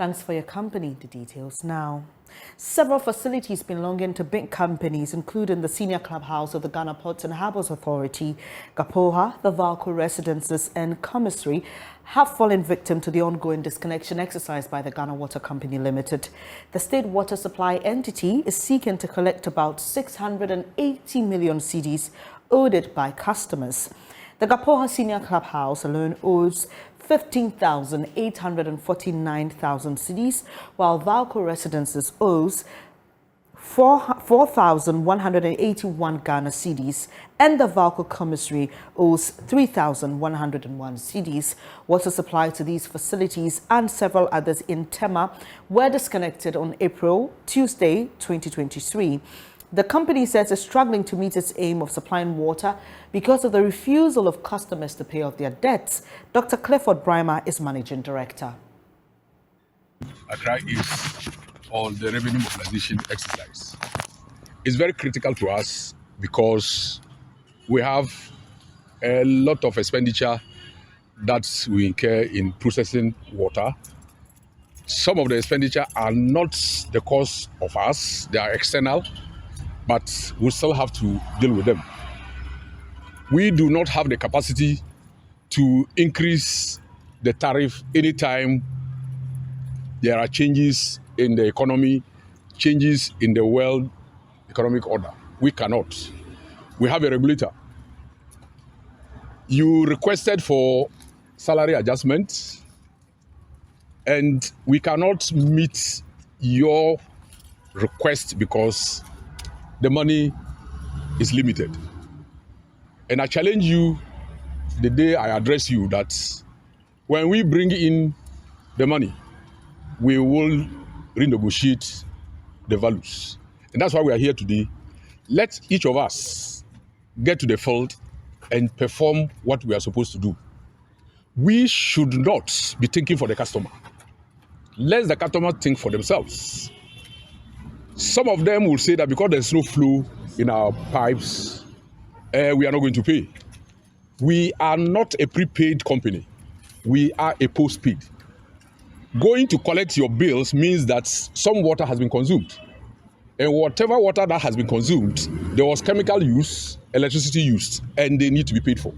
Thanks for your company. The details now. Several facilities belonging to big companies, including the senior clubhouse of the Ghana Ports and Harbours Authority, GAPOHA, the Bawku residences and commissary, have fallen victim to the ongoing disconnection exercise by the Ghana Water Company Limited. The state water supply entity is seeking to collect about 680 million cedis owed it by customers. The GAPOHA Senior Clubhouse alone owes 15,849,000 cedis, while Bawku Residences owes 4,181 Ghana cedis, and the Bawku Commissary owes 3,101 cedis. Water supply to these facilities and several others in Tema were disconnected on Tuesday, 2023. The company says it's struggling to meet its aim of supplying water because of the refusal of customers to pay off their debts. Dr. Clifford Brimer is managing director. Accra is on the revenue mobilization exercise. It's very critical to us because we have a lot of expenditure that we incur in processing water. Some of the expenditure are not the cause of us, they are external, but we still have to deal with them. We do not have the capacity to increase the tariff anytime there are changes in the economy, changes in the world economic order. We cannot. We have a regulator. You requested for salary adjustment, and we cannot meet your request because the money is limited. And I challenge you the day I address you that when we bring in the money, we will renegotiate the values. And that's why we are here today. Let each of us get to the field and perform what we are supposed to do. We should not be thinking for the customer. Let the customer think for themselves. Some of them will say that because there's no flow in our pipes, we are not going to pay. We are not a prepaid company. We are a postpaid. Going to collect your bills means that some water has been consumed. And whatever water that has been consumed, there was chemical use, electricity used, and they need to be paid for.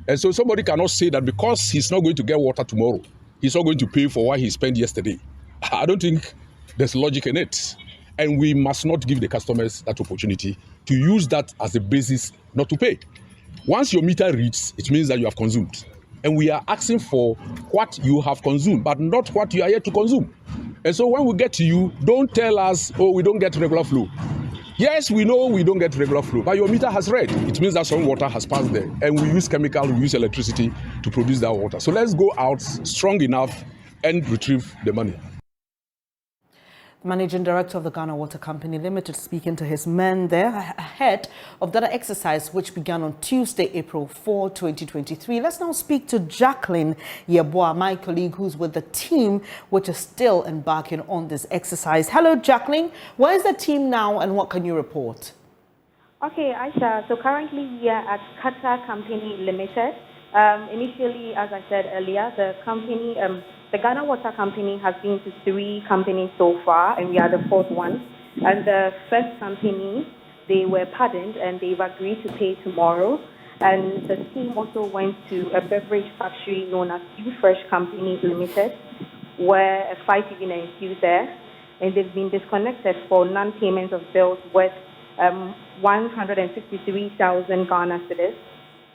And so somebody cannot say that because he's not going to get water tomorrow, he's not going to pay for what he spent yesterday. I don't think there's logic in it. And we must not give the customers that opportunity to use that as a basis not to pay. Once your meter reads, it means that you have consumed. And we are asking for what you have consumed, but not what you are yet to consume. And so when we get to you, don't tell us, oh, we don't get regular flow. Yes, we know we don't get regular flow, but your meter has read. It means that some water has passed there. And we use chemical, we use electricity to produce that water. So let's go out strong enough and retrieve the money. Managing Director of the Ghana Water Company Limited speaking to his men there ahead of that exercise which began on Tuesday, April 4, 2023. Let's now speak to Jacqueline Yeboah, my colleague who's with the team which is still embarking on this exercise. Hello, Jacqueline. Where is the team now and what can you report? Okay, Aisha. So currently we are at Qatar Company Limited. Initially, as I said earlier, the company, the Ghana Water Company has been to 3 companies so far, and we are the 4th one. And the first company, they were pardoned, and they've agreed to pay tomorrow. And the team also went to a beverage factory known as You Fresh Company Limited, where a fight even ensued there. And they've been disconnected for non-payment of bills worth 163,000 Ghana cedis.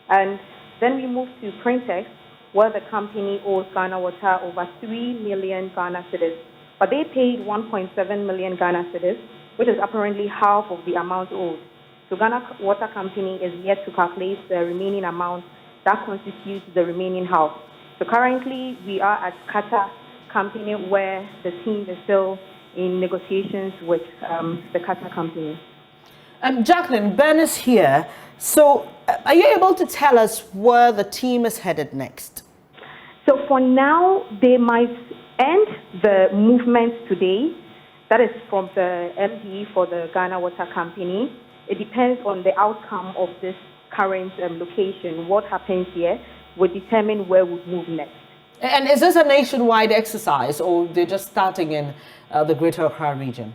And then we moved to Printex, where the company owes Ghana Water over 3 million Ghana cedis. But they paid 1.7 million Ghana cedis, which is apparently half of the amount owed. So Ghana Water Company is yet to calculate the remaining amount that constitutes the remaining half. So currently we are at Qatar Company, where the team is still in negotiations with the Qatar Company. Jacqueline, Bernice here. So are you able to tell us where the team is headed next? So for now, they might end the movement today. That is from the MD for the Ghana Water Company. It depends on the outcome of this current location. What happens here will determine where we move next. And is this a nationwide exercise, or they're just starting in the Greater Accra region?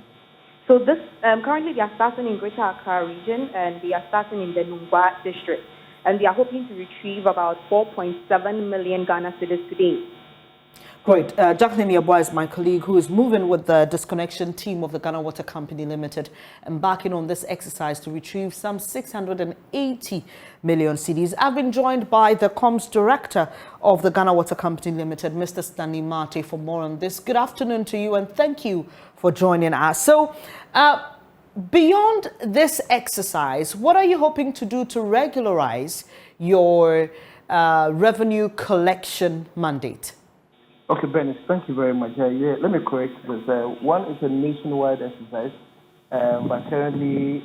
So this currently they are starting in Greater Accra region, and they are starting in the Newmont district, and they are hoping to retrieve about 4.7 million Ghana cedis today. Great. Jacqueline Yeboah is my colleague who is moving with the Disconnection team of the Ghana Water Company Limited, embarking on this exercise to retrieve some 680 million cedis. I've been joined by the comms director of the Ghana Water Company Limited, Mr. Stanley Mate, for more on this. Good afternoon to you, and thank you for joining us. So, beyond this exercise, what are you hoping to do to regularize your revenue collection mandate? Okay, Bernice, thank you very much. Yeah, let me correct this. One is a nationwide exercise, but currently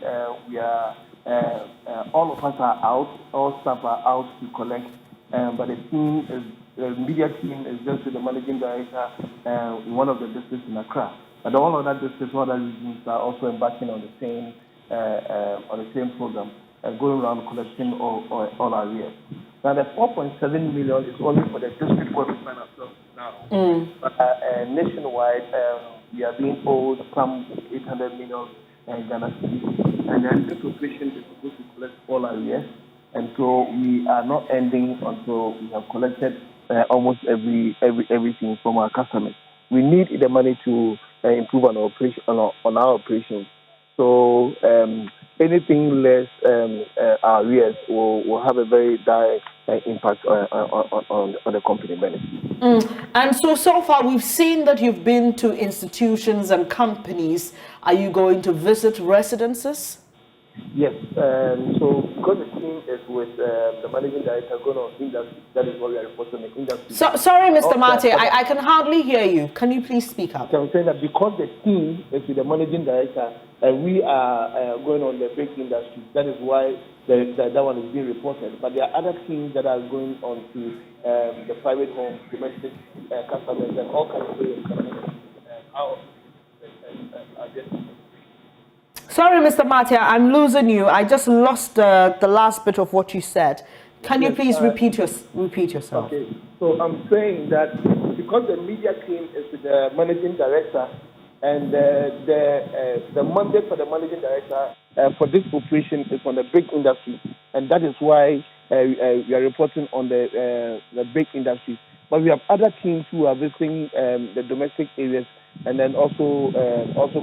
we are, all of us are out, all staff are out to collect, but the media team is just with the managing director in one of the districts in Accra. But all other districts, all other regions are also embarking on the same program, going around collecting all our arrears. Now, the 4.7 million is only for the district where we find ourselves now. But nationwide, we are being owed some 800 million Ghana cedis, and then this operation is supposed to collect all our arrears, and so we are not ending until we have collected almost everything from our customers. We need the money to improve on our operations. So anything less our arrears will have a very direct impact on the company benefit. And so far we've seen that you've been to institutions and companies. Are you going to visit residences? Yes. So because the team is with the managing director going on industry, that is what we are reporting on industry. Sorry, Mr. Mate, I can hardly hear you. Can you please speak up? So I'm saying that because the team is with the managing director, and we are going on the big industry, that is why that one is being reported. But there are other teams that are going on to the private homes, domestic customers, and all kinds of areas. Sorry, Mr. Mate, I'm losing you. I just lost the last bit of what you said. Can you please repeat yourself? Okay. So I'm saying that because the media team is with the managing director, and the mandate for the managing director for this operation is on the big industry, and that is why we are reporting on the big industry. But we have other teams who are visiting the domestic areas, and then also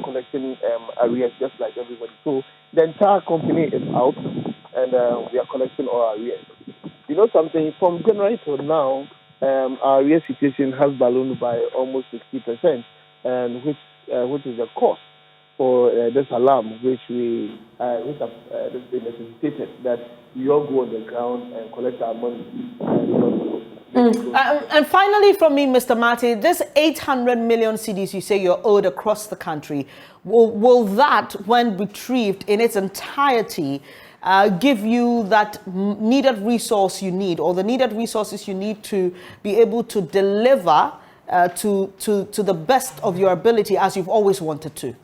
collecting arrears just like everybody. So the entire company is out, and we are collecting all our arrears. You know something? From January till now, our arrears situation has ballooned by almost 60%, and which is the cost for this alarm, which have been necessitated that we all go on the ground and collect our money. And finally, from me, Mr. Mate, this 800 million cedis you say you're owed across the country, will that, when retrieved in its entirety, give you that needed resource you need, or the needed resources you need to be able to deliver to the best of your ability as you've always wanted to?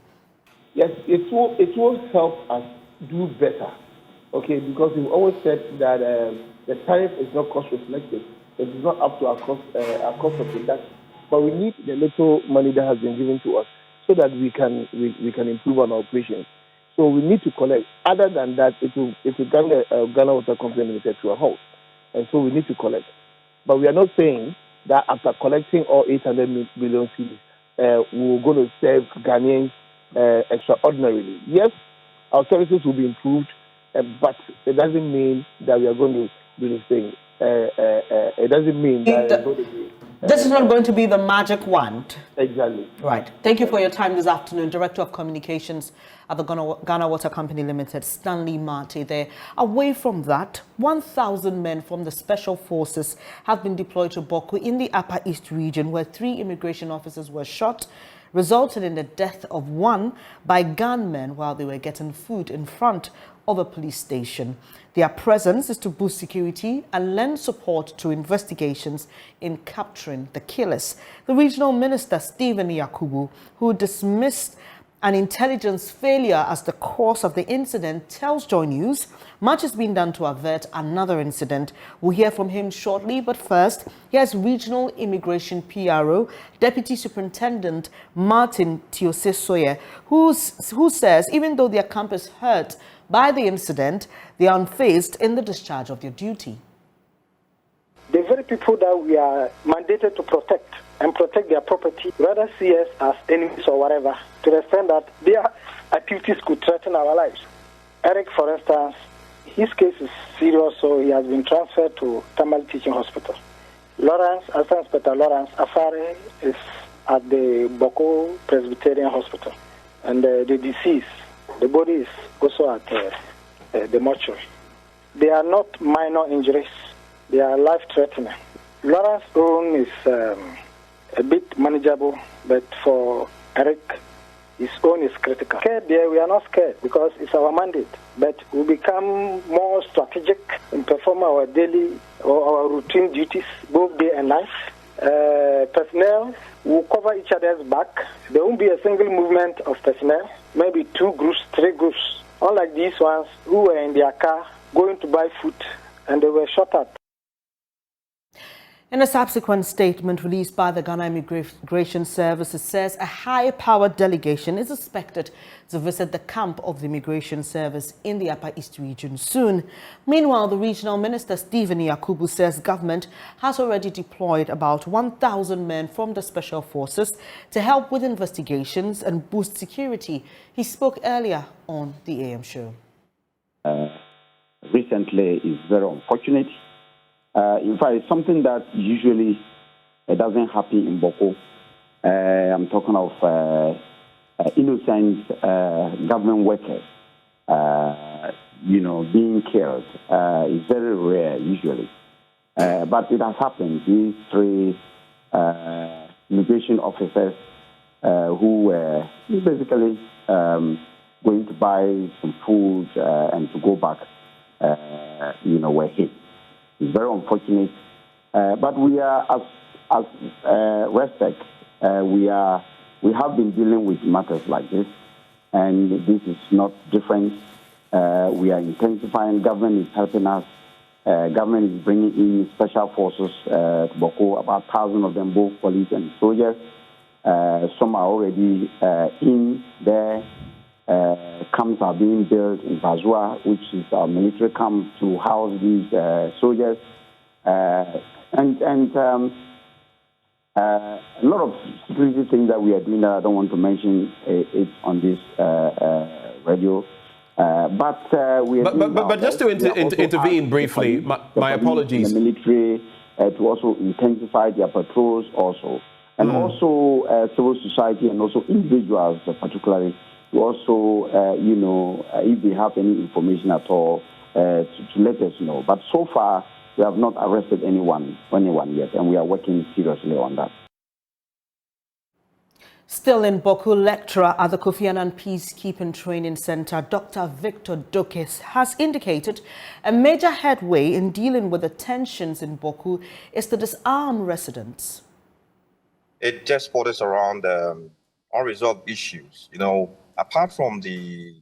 Yes, it will help us do better, okay, because we've always said that the tariff is not cost reflective. It is not up to our cost of production, but we need the little money that has been given to us so that we can improve on our operations. So we need to collect. Other than that, it will bring Ghana Water Company Limited to a halt, and so we need to collect. But we are not saying that after collecting all 800 million cedis, we're going to serve Ghanaians extraordinarily. Yes, our services will be improved, but it doesn't mean that we are going to do this thing. It doesn't mean that it's going to be... This is not going to be the magic wand. Exactly. Right. Thank you for your time this afternoon. Director of Communications at the Ghana Water Company Limited, Stanley Mate there. Away from that, 1,000 men from the Special Forces have been deployed to Bawku in the Upper East region, where 3 immigration officers were shot, resulted in the death of one by gunmen while they were getting food in front of a police station. Their presence is to boost security and lend support to investigations in capturing the killers. The regional minister, Stephen Yakubu, who dismissed an intelligence failure as the cause of the incident tells Joy News much is being done to avert another incident. We'll hear from him shortly, but first, here's Regional Immigration PRO, Deputy Superintendent Martin Tiose-Soye, who says even though their camp is hurt by the incident, they are unfazed in the discharge of their duty. The very people that we are mandated to protect and protect their property rather see us as enemies or whatever, to the extent that their activities could threaten our lives. Eric, for instance, his case is serious, so he has been transferred to Tamale Teaching Hospital. Lawrence, Assistant Inspector Lawrence Afare, is at the Bawku Presbyterian Hospital. And the deceased, the body is also at the mortuary. They are not minor injuries. They are life-threatening. Lawrence's own is a bit manageable, but for Eric, his own is critical. Scared there, we are not scared because it's our mandate, but we become more strategic in performing our daily or our routine duties, both day and night. Personnel will cover each other's back. There won't be a single movement of personnel, maybe 2 groups, 3 groups, unlike these ones who were in their car going to buy food and they were shot at. In a subsequent statement released by the Ghana Immigration Service, it says a high-powered delegation is expected to visit the camp of the Immigration Service in the Upper East region soon. Meanwhile, the Regional Minister Stephen Yakubu says government has already deployed about 1,000 men from the Special Forces to help with investigations and boost security. He spoke earlier on the AM show. Recently, it's very unfortunate. In fact, it's something that usually doesn't happen in Bawku. I'm talking of innocent government workers, being killed. It's very rare usually. But it has happened. These 3 immigration officers who were basically going to buy some food and to go back, were hit. It's very unfortunate, but we are, as RESPEC, we have been dealing with matters like this, and this is not different. We are intensifying. Government is helping us. Government is bringing in special forces to Bawku, about 1,000 of them, both police and soldiers. Some are already in there. Camps are being built in Bazua, which is our military camp, to house these soldiers. And a lot of security things that we are doing that I don't want to mention it on this radio. But just to intervene briefly, my apologies. The military to also intensify their patrols also. And also civil society and also individuals particularly to also, if they have any information at all, to let us know. But so far, we have not arrested anyone yet, and we are working seriously on that. Still in Bawku, lecturer at the Kofi Annan Peacekeeping Training Center, Dr. Victor Dokes, has indicated a major headway in dealing with the tensions in Bawku is to disarm residents. It just borders around unresolved issues. Apart from the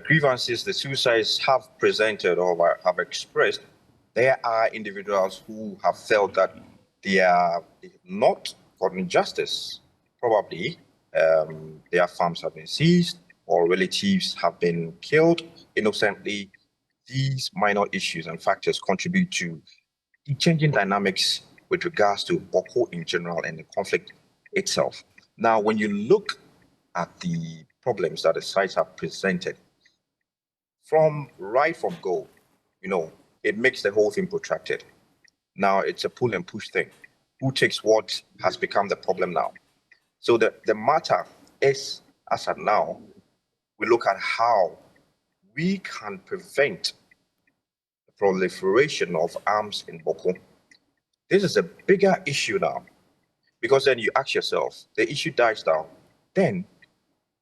grievances the suicides have presented or have expressed, there are individuals who have felt that they have not gotten justice. Probably their farms have been seized or relatives have been killed innocently. These minor issues and factors contribute to the changing dynamics with regards to Bawku in general and the conflict itself. Now, when you look at the problems that the sites have presented, from go, it makes the whole thing protracted. Now it's a pull and push thing. Who takes what has become the problem now? So the matter is, as of now, we look at how we can prevent the proliferation of arms in Bawku. This is a bigger issue now, because then you ask yourself, the issue dies down, then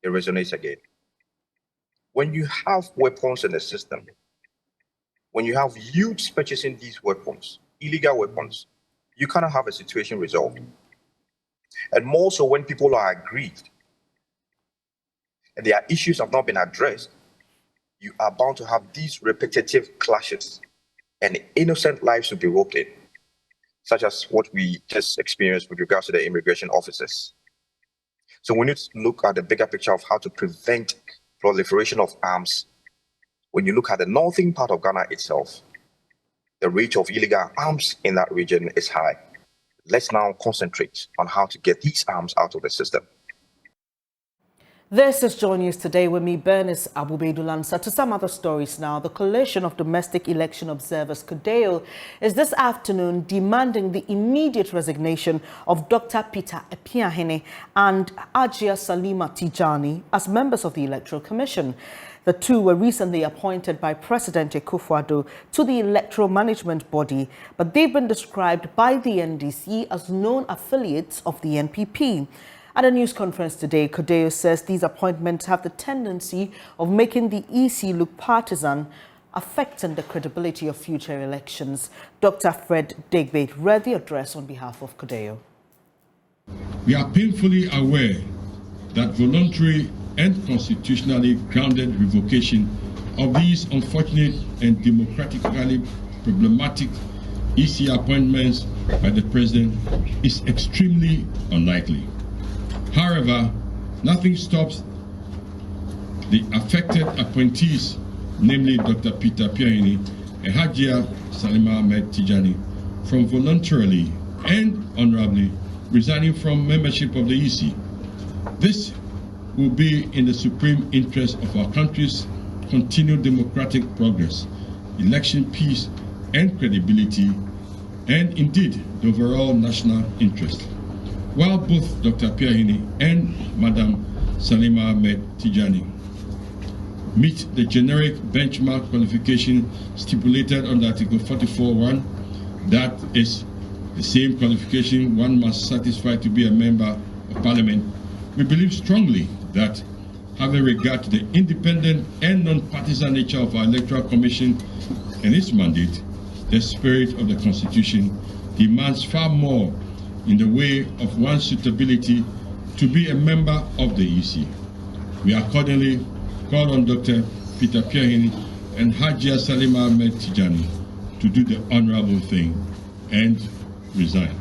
it resonates again. When you have weapons in the system, when you have youths purchasing these weapons, illegal weapons, you cannot have a situation resolved. And more so when people are aggrieved. and their issues have not been addressed, you are bound to have these repetitive clashes, and innocent lives will be roped in, such as what we just experienced with regards to the immigration officers. So we need to look at the bigger picture of how to prevent proliferation of arms. When you look at the northern part of Ghana itself, the rate of illegal arms in that region is high. Let's now concentrate on how to get these arms out of the system. This is Joy News Today with me, Bernice, Abu-Baidoo, Lansah. To some other stories now, the Coalition of Domestic Election Observers, CODEO, is this afternoon demanding the immediate resignation of Dr. Peter Epiahene and Ajia Salima Tijani as members of the Electoral Commission. The two were recently appointed by President Akufo-Addo to the electoral management body, but they've been described by the NDC as known affiliates of the NPP. At a news conference today, CODEO says these appointments have the tendency of making the EC look partisan, affecting the credibility of future elections. Dr. Fred Degbe read the address on behalf of CODEO. We are painfully aware that voluntary and constitutionally grounded revocation of these unfortunate and democratically problematic EC appointments by the President is extremely unlikely. However, nothing stops the affected appointees, namely Dr. Peter Epiahene and Hajia Salima Ahmed Tijani, from voluntarily and honorably resigning from membership of the EC. This will be in the supreme interest of our country's continued democratic progress, election peace and credibility, and indeed the overall national interest. While both Dr. Epiahene and Madam Salima Ahmed Tijani meet the generic benchmark qualification stipulated under Article 44(1), that is the same qualification one must satisfy to be a member of Parliament, we believe strongly that, having regard to the independent and non-partisan nature of our Electoral Commission and its mandate, the spirit of the Constitution demands far more in the way of one's suitability to be a member of the EC. We accordingly call on Dr. Peter Epiahene and Hajia Salima Ahmed Tijani to do the honorable thing and resign.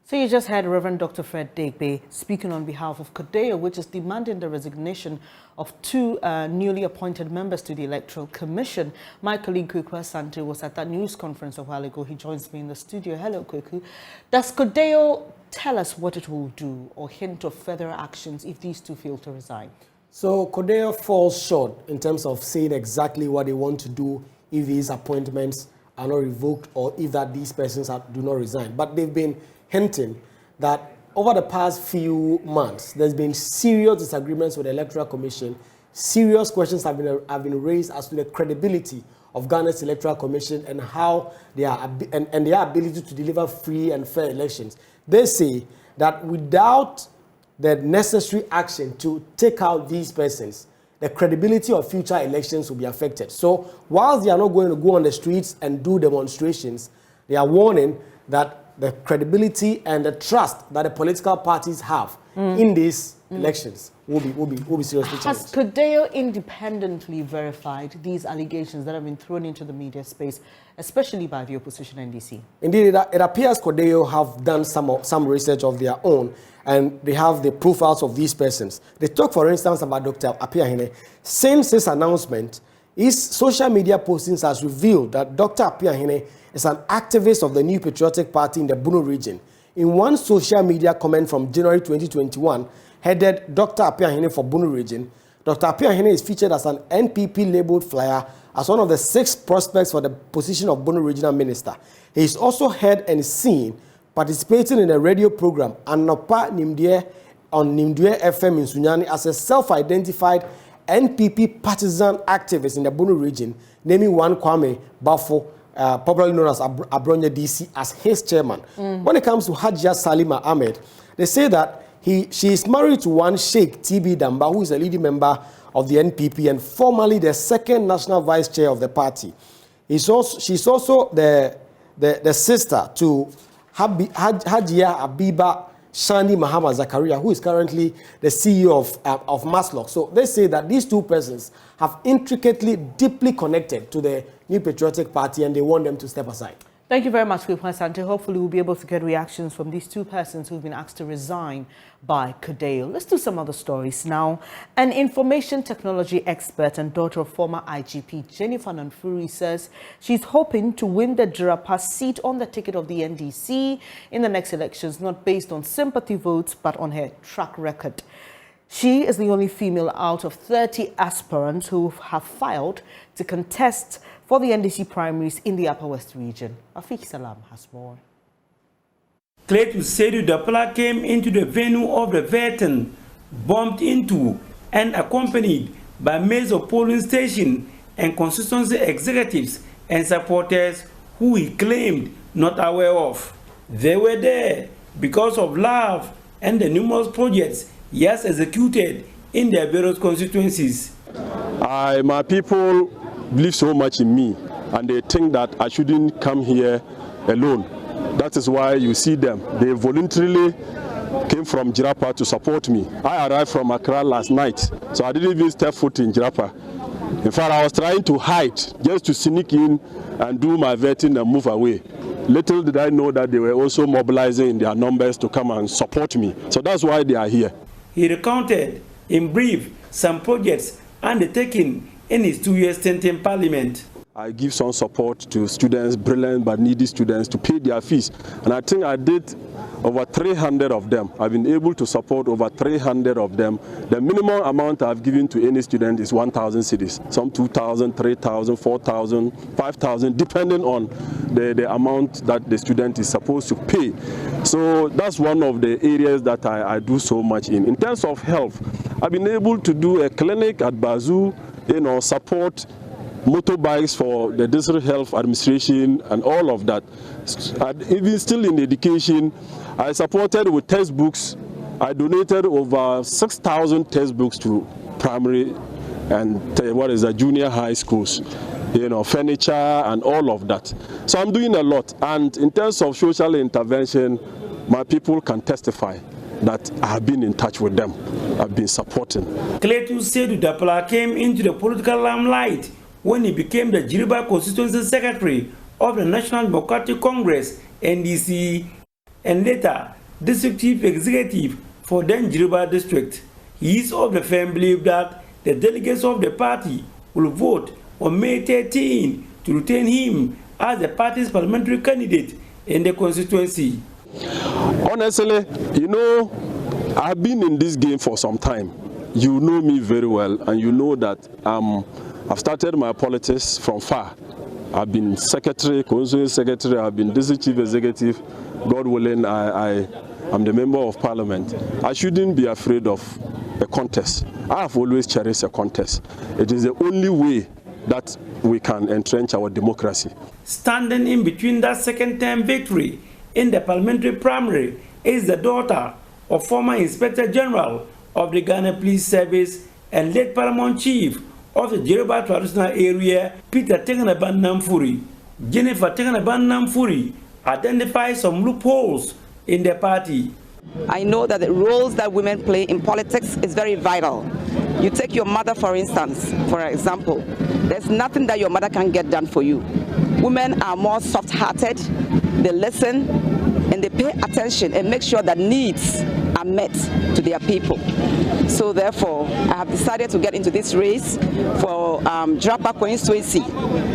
So you just heard Reverend Dr. Fred Degbe speaking on behalf of CODEO, which is demanding the resignation of two newly appointed members to the Electoral Commission. My colleague Kweku Asante was at that news conference a while ago. He joins me in the studio. Hello, Kweku. Does CODEO tell us what it will do or hint of further actions if these two fail to resign? So CODEO falls short in terms of saying exactly what they want to do if these appointments are not revoked or if that these persons do not resign. But they've been hinting that over the past few months, there's been serious disagreements with the Electoral Commission. Serious questions have been raised as to the credibility of Ghana's Electoral Commission and how their ability to deliver free and fair elections. They say that without the necessary action to take out these persons, the credibility of future elections will be affected. So whilst they are not going to go on the streets and do demonstrations, they are warning that the credibility and the trust that the political parties have in these elections will be seriously challenged. Has CODEO independently verified these allegations that have been thrown into the media space, especially by the opposition NDC? Indeed, it appears CODEO have done some research of their own, and they have the profiles of these persons. They talk, for instance, about Dr. Epiahene. Since his announcement, his social media postings has revealed that Dr. Epiahene is an activist of the New Patriotic Party in the Bunu region. In one social media comment from January 2021, headed Dr. Epiahene for Bunu region, Dr. Epiahene is featured as an NPP labeled flyer as one of the 6 prospects for the position of Bunu regional minister. He is also heard and seen participating in a radio program, Anopa Nimdye, on Nimdye FM in Sunyani, as a self-identified NPP partisan activist in the Bunu region, naming one Kwame Bafo, popularly known as Abronya DC, as his chairman. When it comes to Hajia Salima Ahmed, they say that she is married to one Sheikh TB Damba, who is a leading member of the NPP and formerly the 2nd national vice chair of the party. She's also the sister to Hajia Abiba Shani Muhammad Zakaria, who is currently the CEO of Maslow. So they say that these two persons have intricately, deeply connected to the New Patriotic Party, and they want them to step aside. Thank you very much, Sante. Hopefully we'll be able to get reactions from these two persons who've been asked to resign by Kadeo. Let's do some other stories now. An information technology expert and daughter of former IGP Jennifer Nanfuri says she's hoping to win the Jirapa seat on the ticket of the NDC in the next elections, not based on sympathy votes, but on her track record. She is the only female out of 30 aspirants who have filed to contest for the NDC primaries in the Upper West region. Afiq Salam has more. Clayton Sedu Dapala came into the venue of the veteran, bumped into and accompanied by maids of polling station and constituency executives and supporters who he claimed not aware of. They were there because of love and the numerous projects he has executed in their various constituencies. My people believe so much in me, and they think that I shouldn't come here alone. That is why you see them. They voluntarily came from Jirapa to support me. I arrived from Accra last night, so I didn't even step foot in Jirapa. In fact, I was trying to hide, just to sneak in and do my vetting and move away. Little did I know that they were also mobilizing in their numbers to come and support me. So that's why they are here. He recounted, in brief, some projects undertaken in his 2-year stint in Parliament. I give some support to students, brilliant but needy students, to pay their fees. And I think I did over 300 of them. I've been able to support over 300 of them. The minimum amount I've given to any student is 1,000 cedis. Some 2,000, 3,000, 4,000, 5,000, depending on the amount that the student is supposed to pay. So that's one of the areas that I do so much in. In terms of health, I've been able to do a clinic at Bazoo, support motorbikes for the district health administration and all of that. And even still in education, I supported with textbooks. I donated over 6,000 textbooks to primary and junior high schools, furniture and all of that. So I'm doing a lot. And in terms of social intervention, my people can testify that I have been in touch with them. I've been supporting. Clayton Sedu Dapala came into the political limelight when he became the Jiriba Constituency Secretary of the National Democratic Congress, NDC, and later District Chief Executive for then Jiriba District. He is of the firm belief that the delegates of the party will vote on May 13 to retain him as the party's parliamentary candidate in the constituency. Honestly, I've been in this game for some time. You know me very well, and you know that I've started my politics from far. I've been secretary, constituency secretary, I've been district chief executive. God willing, I'm the member of parliament. I shouldn't be afraid of a contest. I have always cherished a contest. It is the only way that we can entrench our democracy. Standing in between that second-term victory in the parliamentary primary is the daughter of former Inspector General of the Ghana Police Service and late Paramount Chief of the Jiriba Traditional Area, Peter Tegenaban Namfuri. Jennifer Tegenaban Namfuri identifies some loopholes in the party. I know that the roles that women play in politics is very vital. You take your mother, for instance, for example, there's nothing that your mother can get done for you. Women are more soft-hearted, they listen, and they pay attention and make sure that needs are met to their people. So therefore, I have decided to get into this race for Jirapa constituency.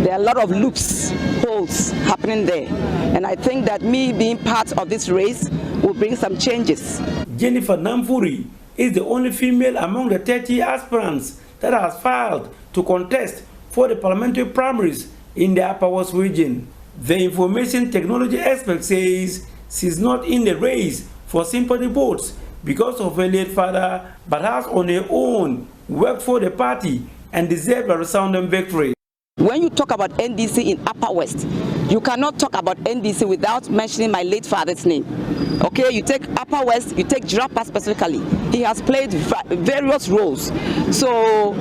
There are a lot of loops, holes happening there. And I think that me being part of this race will bring some changes. Jennifer Namfuri is the only female among the 30 aspirants that has filed to contest for the parliamentary primaries in the Upper West region. The information technology expert says she's not in the race for sympathy votes because of her late father, but has on her own worked for the party and deserved a resounding victory. When you talk about NDC in Upper West, you cannot talk about NDC without mentioning my late father's name. Okay, you take Upper West, you take Jirapa specifically. He has played various roles. So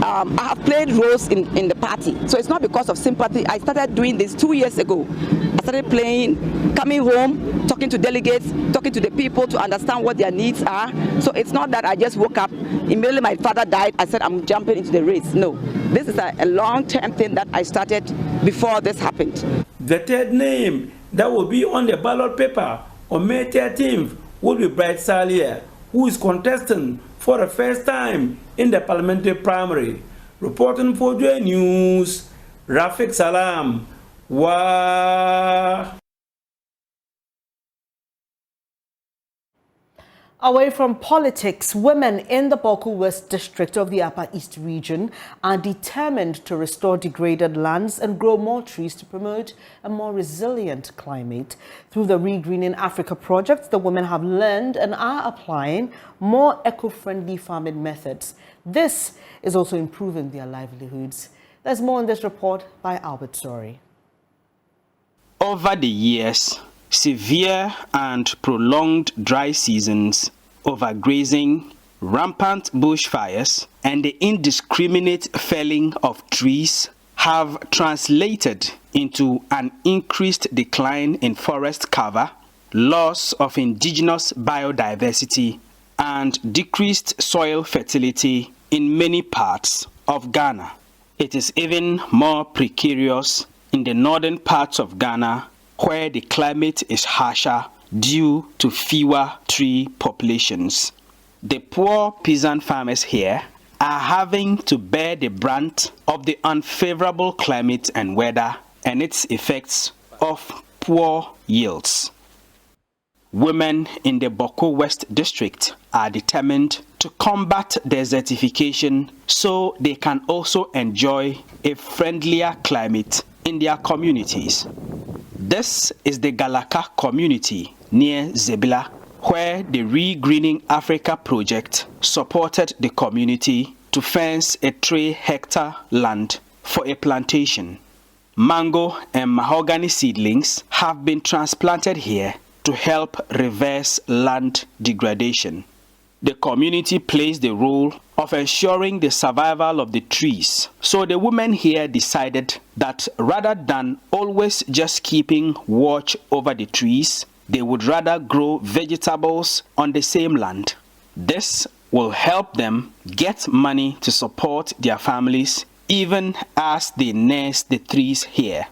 I have played roles in the party. So it's not because of sympathy. I started doing this 2 years ago. I started playing, coming home, talking to delegates, talking to the people to understand what their needs are. So it's not that I just woke up, immediately my father died, I said I'm jumping into the race. No, this is a long-term thing that I started before this happened. The third name that will be on the ballot paper on May 13th will be Bright Salia, who is contesting for the first time in the parliamentary primary. Reporting for Joy News, Rafik Salam. Away from politics, women in the Bawku West district of the Upper East region are determined to restore degraded lands and grow more trees to promote a more resilient climate. Through the Regreening Africa project, the women have learned and are applying more eco-friendly farming methods. This is also improving their livelihoods. There's more in this report by Albert Sori. Over the years, severe and prolonged dry seasons, overgrazing, rampant bushfires, and the indiscriminate felling of trees have translated into an increased decline in forest cover, loss of indigenous biodiversity, and decreased soil fertility in many parts of Ghana. It is even more precarious in the northern parts of Ghana, where the climate is harsher due to fewer tree populations. The poor peasant farmers here are having to bear the brunt of the unfavorable climate and weather and its effects of poor yields. Women in the Bawku West district are determined to combat desertification so they can also enjoy a friendlier climate in their communities. This is the Galaka community near Zebila, where the Regreening Africa project supported the community to fence a 3-hectare land for a plantation. Mango and mahogany seedlings have been transplanted here to help reverse land degradation. The community plays the role of ensuring the survival of the trees. So the women here decided that rather than always just keeping watch over the trees, they would rather grow vegetables on the same land. This will help them get money to support their families even as they nurse the trees here.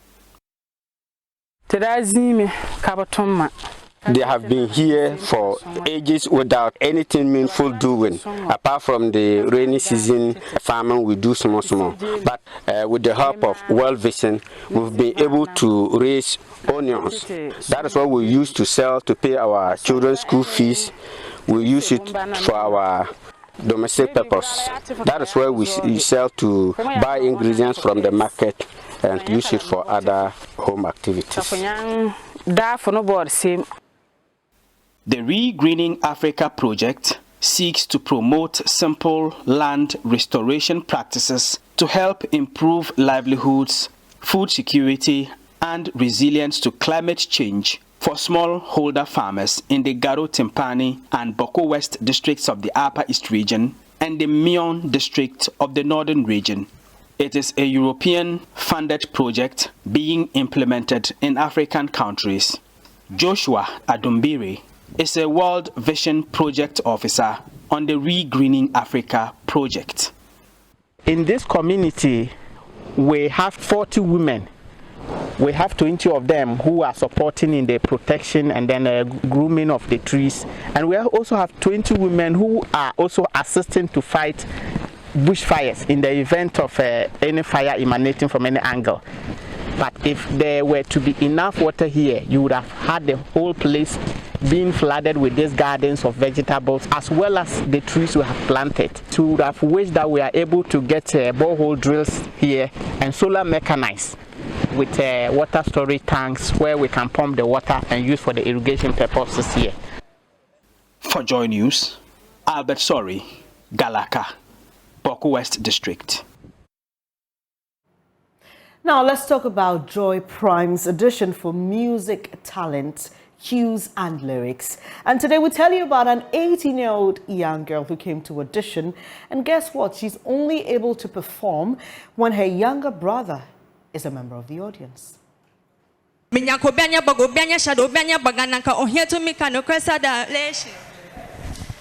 They have been here for ages without anything meaningful doing. Apart from the rainy season farming, we do small. But with the help of World Vision, we've been able to raise onions. That is what we use to sell to pay our children's school fees. We use it for our domestic purpose. That is where we sell to buy ingredients from the market and use it for other home activities. The Regreening Africa project seeks to promote simple land restoration practices to help improve livelihoods, food security, and resilience to climate change for smallholder farmers in the Garo Timpani and Bawku West districts of the Upper East region and the Mion district of the Northern region. It is a European-funded project being implemented in African countries. Joshua Adumbiri is a World Vision Project Officer on the Regreening Africa project. In this community, we have 40 women. We have 20 of them who are supporting in the protection and then grooming of the trees. And we also have 20 women who are also assisting to fight bushfires in the event of any fire emanating from any angle. But if there were to be enough water here, you would have had the whole place being flooded with these gardens of vegetables as well as the trees we have planted. So we would have wished that we are able to get borehole drills here and solar mechanized with water storage tanks where we can pump the water and use for the irrigation purposes here. For Joy News, Albert Sori, Galaka, Bawku West District. Now let's talk about Joy Prime's audition for music talent, cues and lyrics. And today we tell you about an 18-year-old young girl who came to audition. And guess what? She's only able to perform when her younger brother is a member of the audience.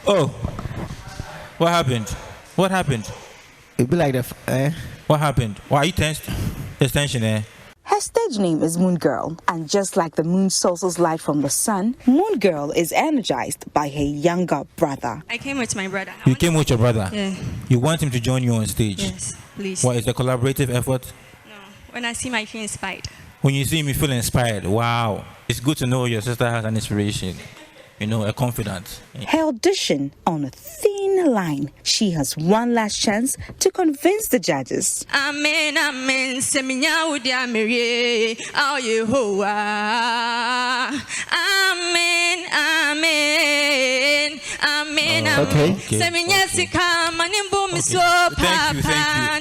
Oh, what happened? What happened? It be like that. What happened? Why are you tensed? There's tension there. Her stage name is Moon Girl, and just like the moon sources light from the sun, Moon Girl is energized by her younger brother. I came with my brother. You came with your brother? Yeah. You want him to join you on stage? Yes, please. What, is it a collaborative effort? No. When I see him, I feel inspired. When you see him, you feel inspired. Wow. It's good to know your sister has an inspiration. You know, a confidence. Her audition on a thin line. She has one last chance to convince the judges. Amen, amen. Seminya udia mire. Oh Yehovah. Amen, amen. Amen, amen. Okay. Seminya sika manimbo miso papa.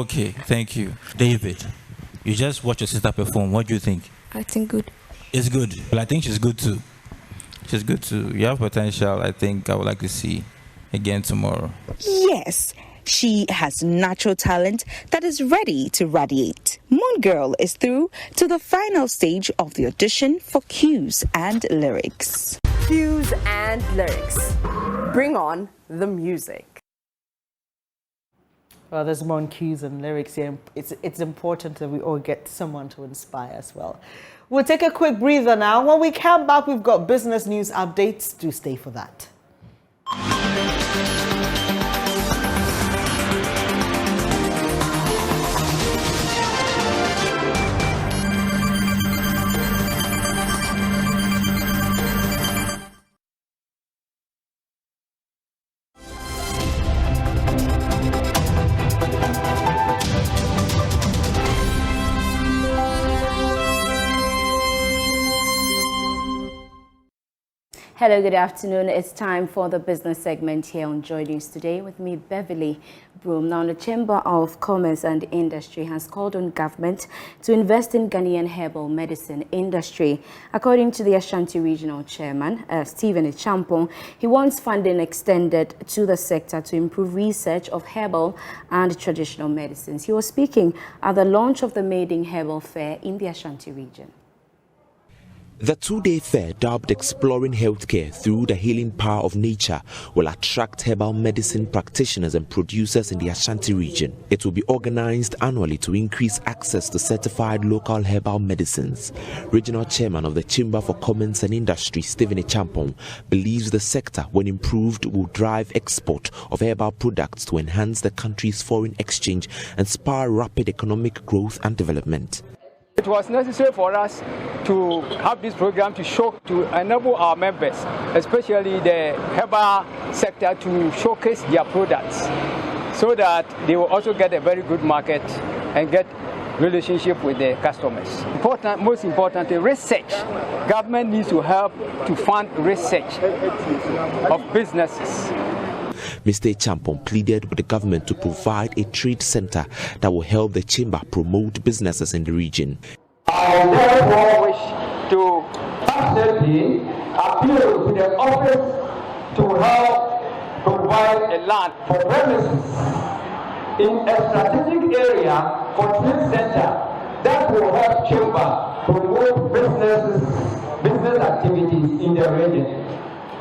Okay, thank you. David, you just watch your sister perform. What do you think? I think good. It's good. Well, I think she's good too. She's good too. You have potential. I think I would like to see again tomorrow. Yes, she has natural talent that is ready to radiate. Moon Girl is through to the final stage of the audition for cues and lyrics. Cues and lyrics. Bring on the music. Well, there's more on cues and lyrics here. It's important that we all get someone to inspire as well. We'll take a quick breather now. When we come back, we've got business news updates. Do stay for that. Hello, good afternoon. It's time for the business segment here on Joy News Today with me, Beverly Broom. Now, the Chamber of Commerce and Industry has called on government to invest in Ghanaian herbal medicine industry. According to the Ashanti Regional Chairman, Stephen Echampong, he wants funding extended to the sector to improve research of herbal and traditional medicines. He was speaking at the launch of the Midday Herbal Fair in the Ashanti region. The two-day fair, dubbed Exploring Healthcare Through the Healing Power of Nature, will attract herbal medicine practitioners and producers in the Ashanti region. It will be organized annually to increase access to certified local herbal medicines. Regional Chairman of the Chamber for Commerce and Industry, Stephen Echampong, believes the sector, when improved, will drive export of herbal products to enhance the country's foreign exchange and spur rapid economic growth and development. It was necessary for us to have this program to enable our members, especially the herbal sector, to showcase their products so that they will also get a very good market and get relationship with the customers. Most importantly, research. Government needs to help to fund research of businesses. Mr. Echampong pleaded with the government to provide a trade center that will help the chamber promote businesses in the region. I therefore wish to absolutely appeal to the office to help provide a land for premises in a strategic area for trade center that will help chamber promote business activities in the region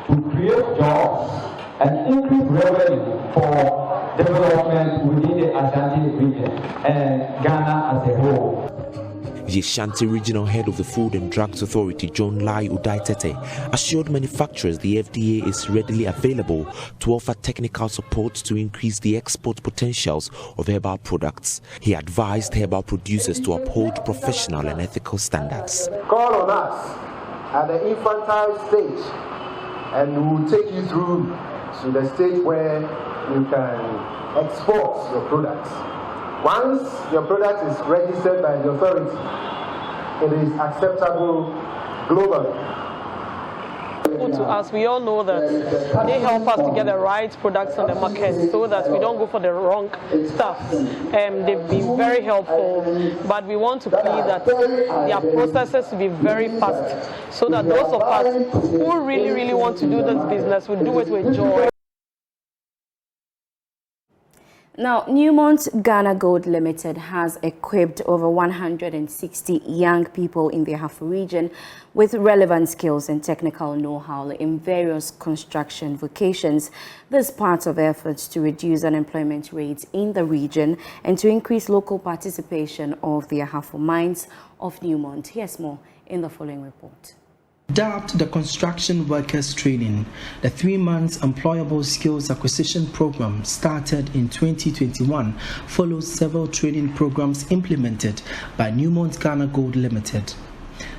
to create jobs and increase revenue for development within the Ashanti region and Ghana as a whole. The Ashanti Regional Head of the Food and Drugs Authority, John Lai Udaitete, assured manufacturers the FDA is readily available to offer technical support to increase the export potentials of herbal products. He advised herbal producers to uphold professional and ethical standards. Call on us at the infantile stage and we will take you through to the stage where you can export your products. Once your product is registered by the authority, it is acceptable globally. helpful to us. We all know that they help us to get the right products on the market so that we don't go for the wrong stuff. They've been very helpful, but we want to plead that their processes to be very fast so that those of us who really want to do this business will do it with joy. Now, Newmont Ghana Gold Limited has equipped over 160 young people in the Ahafo region with relevant skills and technical know-how in various construction vocations. This is part of efforts to reduce unemployment rates in the region and to increase local participation of the Ahafo mines of Newmont. Here's more in the following report. Dubbed the Construction Workers Training, the 3-month Employable Skills Acquisition Program started in 2021 follows several training programs implemented by Newmont Ghana Gold Limited.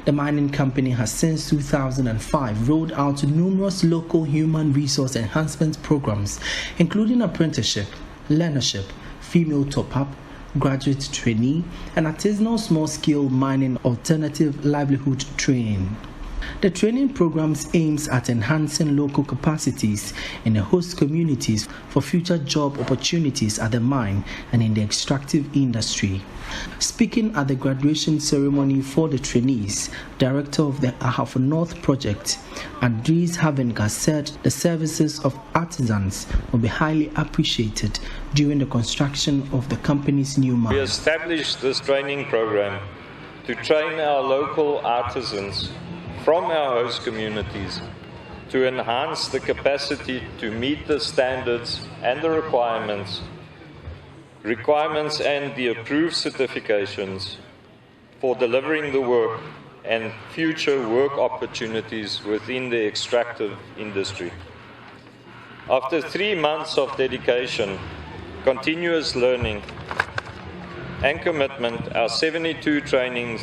The mining company has since 2005 rolled out numerous local human resource enhancement programs, including apprenticeship, learnership, female top-up, graduate trainee, and artisanal small-scale mining alternative livelihood training. The training programs aims at enhancing local capacities in the host communities for future job opportunities at the mine and in the extractive industry. Speaking at the graduation ceremony for the trainees, Director of the Ahafo North Project, Adris Havenga, said the services of artisans will be highly appreciated during the construction of the company's new mine. We established this training program to train our local artisans from our host communities to enhance the capacity to meet the standards and the requirements and the approved certifications for delivering the work and future work opportunities within the extractive industry. After 3 months of dedication, continuous learning and commitment, our 72 trainings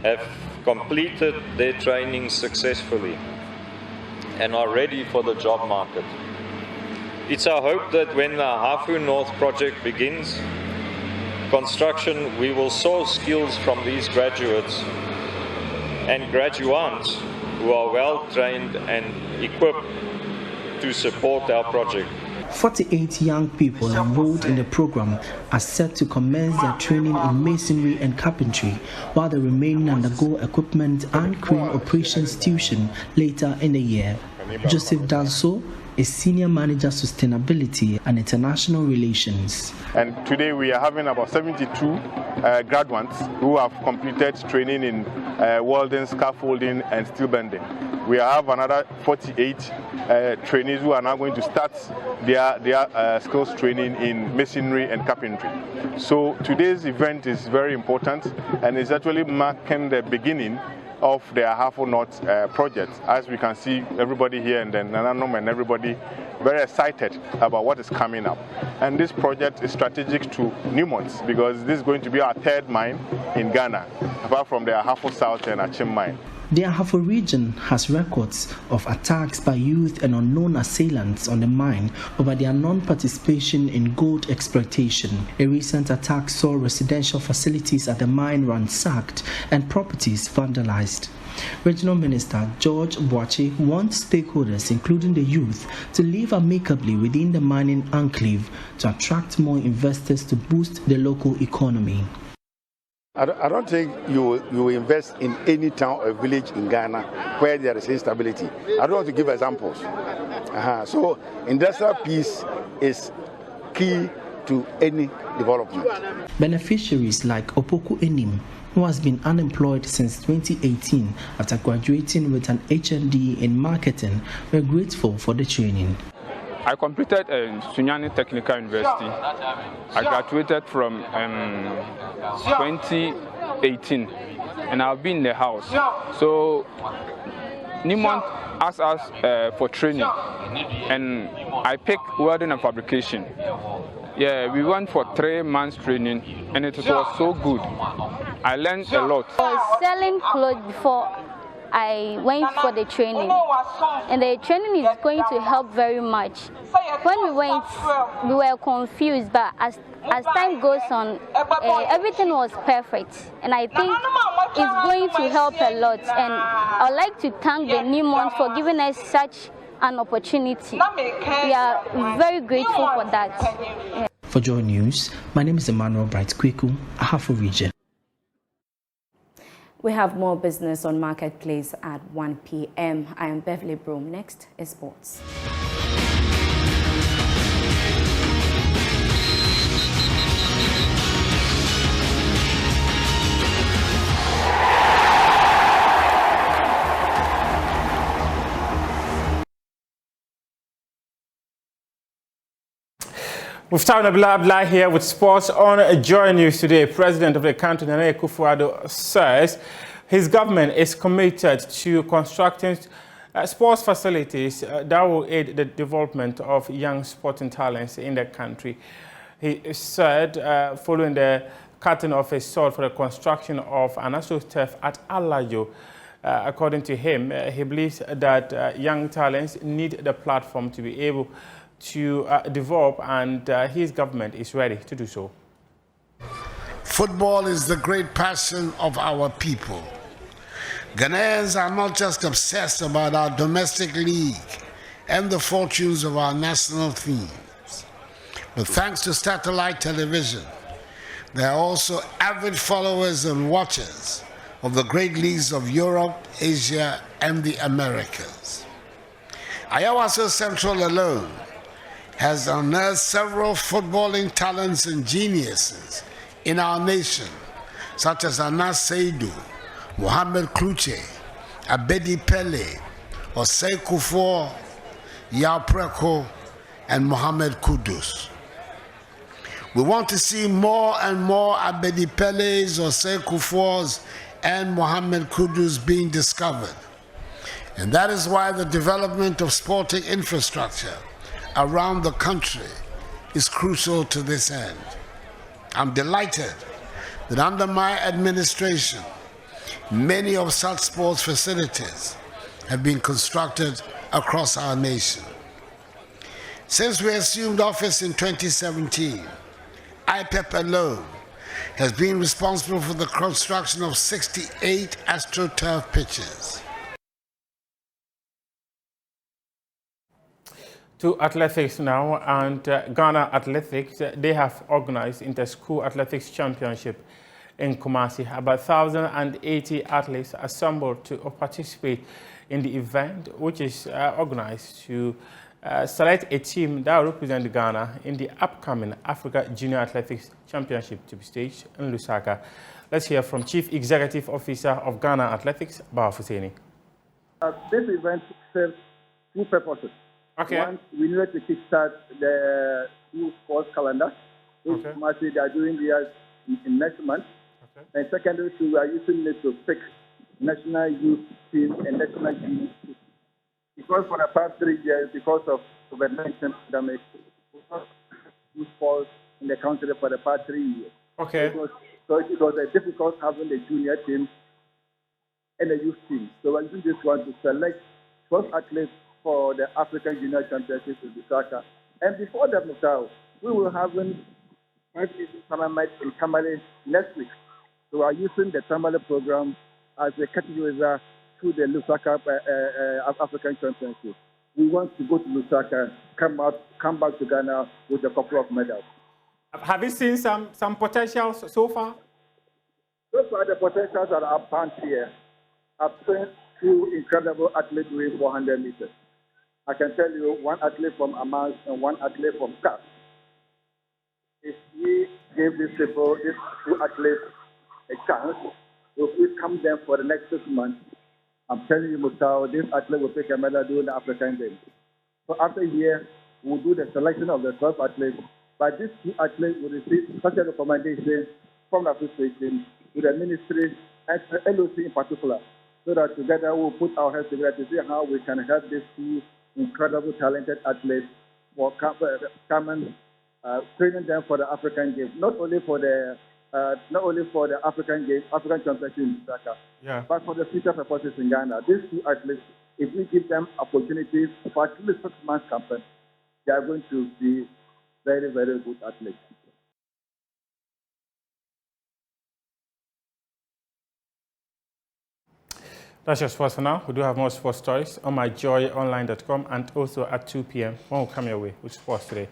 have completed their training successfully and are ready for the job market. It's our hope that when the Ahafo North project begins construction, we will source skills from these graduates and graduates who are well trained and equipped to support our project. 48 young people enrolled in the program are set to commence their training in masonry and carpentry, while the remaining undergo equipment and crane operations tuition later in the year. Joseph Danso is Senior Manager Sustainability and International Relations. And today we are having about 72 graduates who have completed training in welding, scaffolding and steel bending. We have another 48 trainees who are now going to start their skills training in masonry and carpentry. So today's event is very important and is actually marking the beginning of the Ahafo North project. As we can see, everybody here and then Nananom and everybody very excited about what is coming up. And this project is strategic to Newmont because this is going to be our 3rd mine in Ghana, apart from the Ahafo South and Achim mine. The Ahafo region has records of attacks by youth and unknown assailants on the mine over their non-participation in gold exploitation. A recent attack saw residential facilities at the mine ransacked and properties vandalized. Regional Minister George Boache wants stakeholders, including the youth, to live amicably within the mining enclave to attract more investors to boost the local economy. I don't think you will invest in any town or village in Ghana where there is instability. I don't want to give examples. So industrial peace is key to any development. Beneficiaries like Opoku Enim, who has been unemployed since 2018 after graduating with an HND in marketing, were grateful for the training. I completed Sunyani Technical University. I graduated from 2018 and I've been in the house. So Newmont asked us for training and I picked welding and fabrication. Yeah, we went for 3 months training and it was so good. I learned a lot. I was selling clothes before I went for the training, and the training is going to help very much. When we went, we were confused, but as time goes on, everything was perfect, and I think it's going to help a lot. And I'd like to thank the Newmont for giving us such an opportunity. We are very grateful for that. For Joy News, my name is Emmanuel Bright Kweku, Ahafo Region. We have more business on Marketplace at 1 p.m. I am Beverly Broom. Next is sports. We've started Abdullah here with sports on Joy News today. President of the country, Nana Akufo-Addo, says his government is committed to constructing sports facilities that will aid the development of young sporting talents in the country. He said, following the cutting of a sword for the construction of an astroturf at Alayo, according to him, he believes that young talents need the platform to be able to develop, and his government is ready to do so. Football is the great passion of our people. Ghanaians are not just obsessed about our domestic league and the fortunes of our national teams, but thanks to satellite television, they are also avid followers and watchers of the great leagues of Europe, Asia, and the Americas. Ayawaso Central alone has unearthed several footballing talents and geniuses in our nation, such as Anas Seidu, Mohamed Kluche, Abedi Pele, Osei Kufuor, Yao Preko, and Mohamed Kudus. We want to see more and more Abedi Peles, Osei Kufuors, and Mohamed Kudus being discovered. And that is why the development of sporting infrastructure around the country is crucial to this end. I'm delighted that under my administration, many of such sports facilities have been constructed across our nation. Since we assumed office in 2017, IPEP alone has been responsible for the construction of 68 AstroTurf pitches. To athletics now, and Ghana Athletics, they have organized Inter-School Athletics Championship in Kumasi. About 1,080 athletes assembled to participate in the event, which is organized to select a team that will represent Ghana in the upcoming Africa Junior Athletics Championship to be staged in Lusaka. Let's hear from Chief Executive Officer of Ghana Athletics, Bawku. This event serves two purposes. Okay. One, we needed to kickstart the school sports calendar, which they are doing theirs in next month. Okay. And secondly, we are using it to pick national youth teams and national youth teams. Because for the past 3 years, because of COVID-19 pandemic, youth sports in the country for the past 3 years. Okay. It was difficult having the junior team and the youth team. So we're using this one to select 12 athletes for the African Junior Championship in Lusaka. And before that, we will have 5 tournaments in Tamale next week. So we are using the Tamale program as a category to the Lusaka African Championship. We want to go to Lusaka, come back to Ghana with a couple of medals. Have you seen some potential so far? So far, the potentials are apparent here. I've seen 2 incredible athletes doing 400 meters. I can tell you 1 athlete from Amas and 1 athlete from CAF. If we give these 2 athletes a chance, if we come them for the next 6 months, I'm telling you, Mustao, this athlete will take a medal during the African Games. So after a year, we'll do the selection of the 12 athletes. But these 2 athletes will receive such a recommendation from the association to the ministry and LOC in particular, so that together we'll put our heads together to see how we can help these 2 incredible, talented athletes for coming, training them for the African Games, not only for the not only for the African Games, African Championship in Lusaka, but for the future purposes in Ghana. These two athletes, if we give them opportunities for at least 6 months campaign, they are going to be very, very good athletes. That's your sports for now. We do have more sports stories on myjoyonline.com and also at 2 p.m. One will come your way with sports today.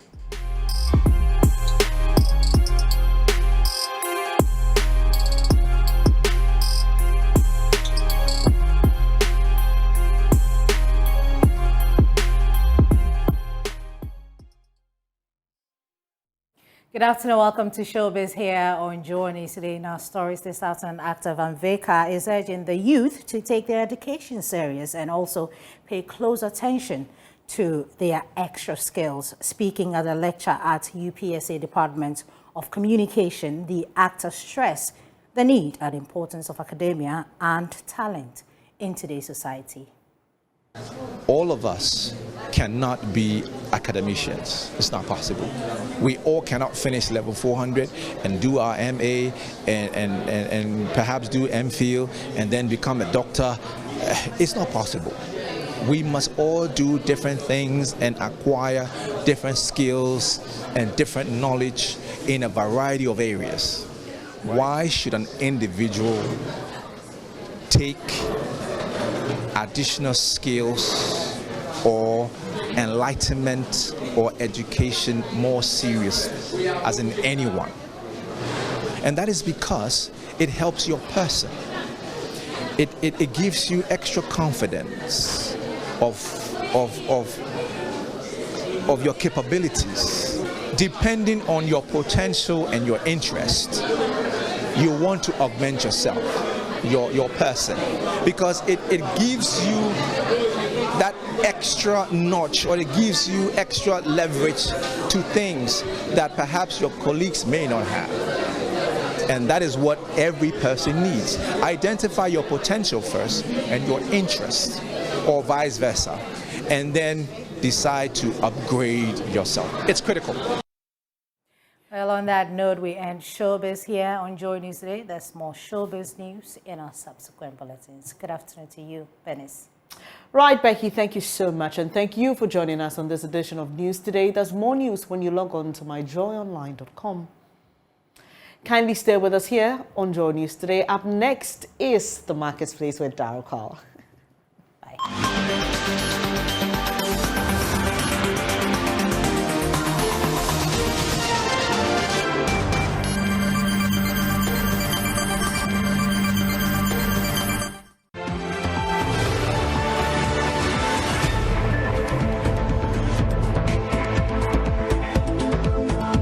Good afternoon, welcome to Showbiz here on Journey. Today in our stories this afternoon, actor Van Veka is urging the youth to take their education serious and also pay close attention to their extra skills. Speaking at a lecture at UPSA Department of Communication, the actor stressed the need and importance of academia and talent in today's society. All of us cannot be academicians. It's not possible. We all cannot finish level 400 and do our MA and perhaps do MPhil and then become a doctor. It's not possible. We must all do different things and acquire different skills and different knowledge in a variety of areas. Why should an individual take additional skills or enlightenment or education more seriously, as in anyone? And that is because it helps your person. It gives you extra confidence of your capabilities. Depending on your potential and your interest, you want to augment yourself, your person, because it gives you that extra notch, or it gives you extra leverage to things that perhaps your colleagues may not have. And that is what every person needs. Identify your potential first and your interest, or vice versa, and then decide to upgrade yourself. It's critical. Well, on that note, we end Showbiz here on Joy News Today. There's more Showbiz news in our subsequent bulletins. Good afternoon to you, Bernice. Right, Becky, thank you so much. And thank you for joining us on this edition of News Today. There's more news when you log on to myjoyonline.com. Kindly stay with us here on Joy News Today. Up next is the Marketplace with Darryl Carl.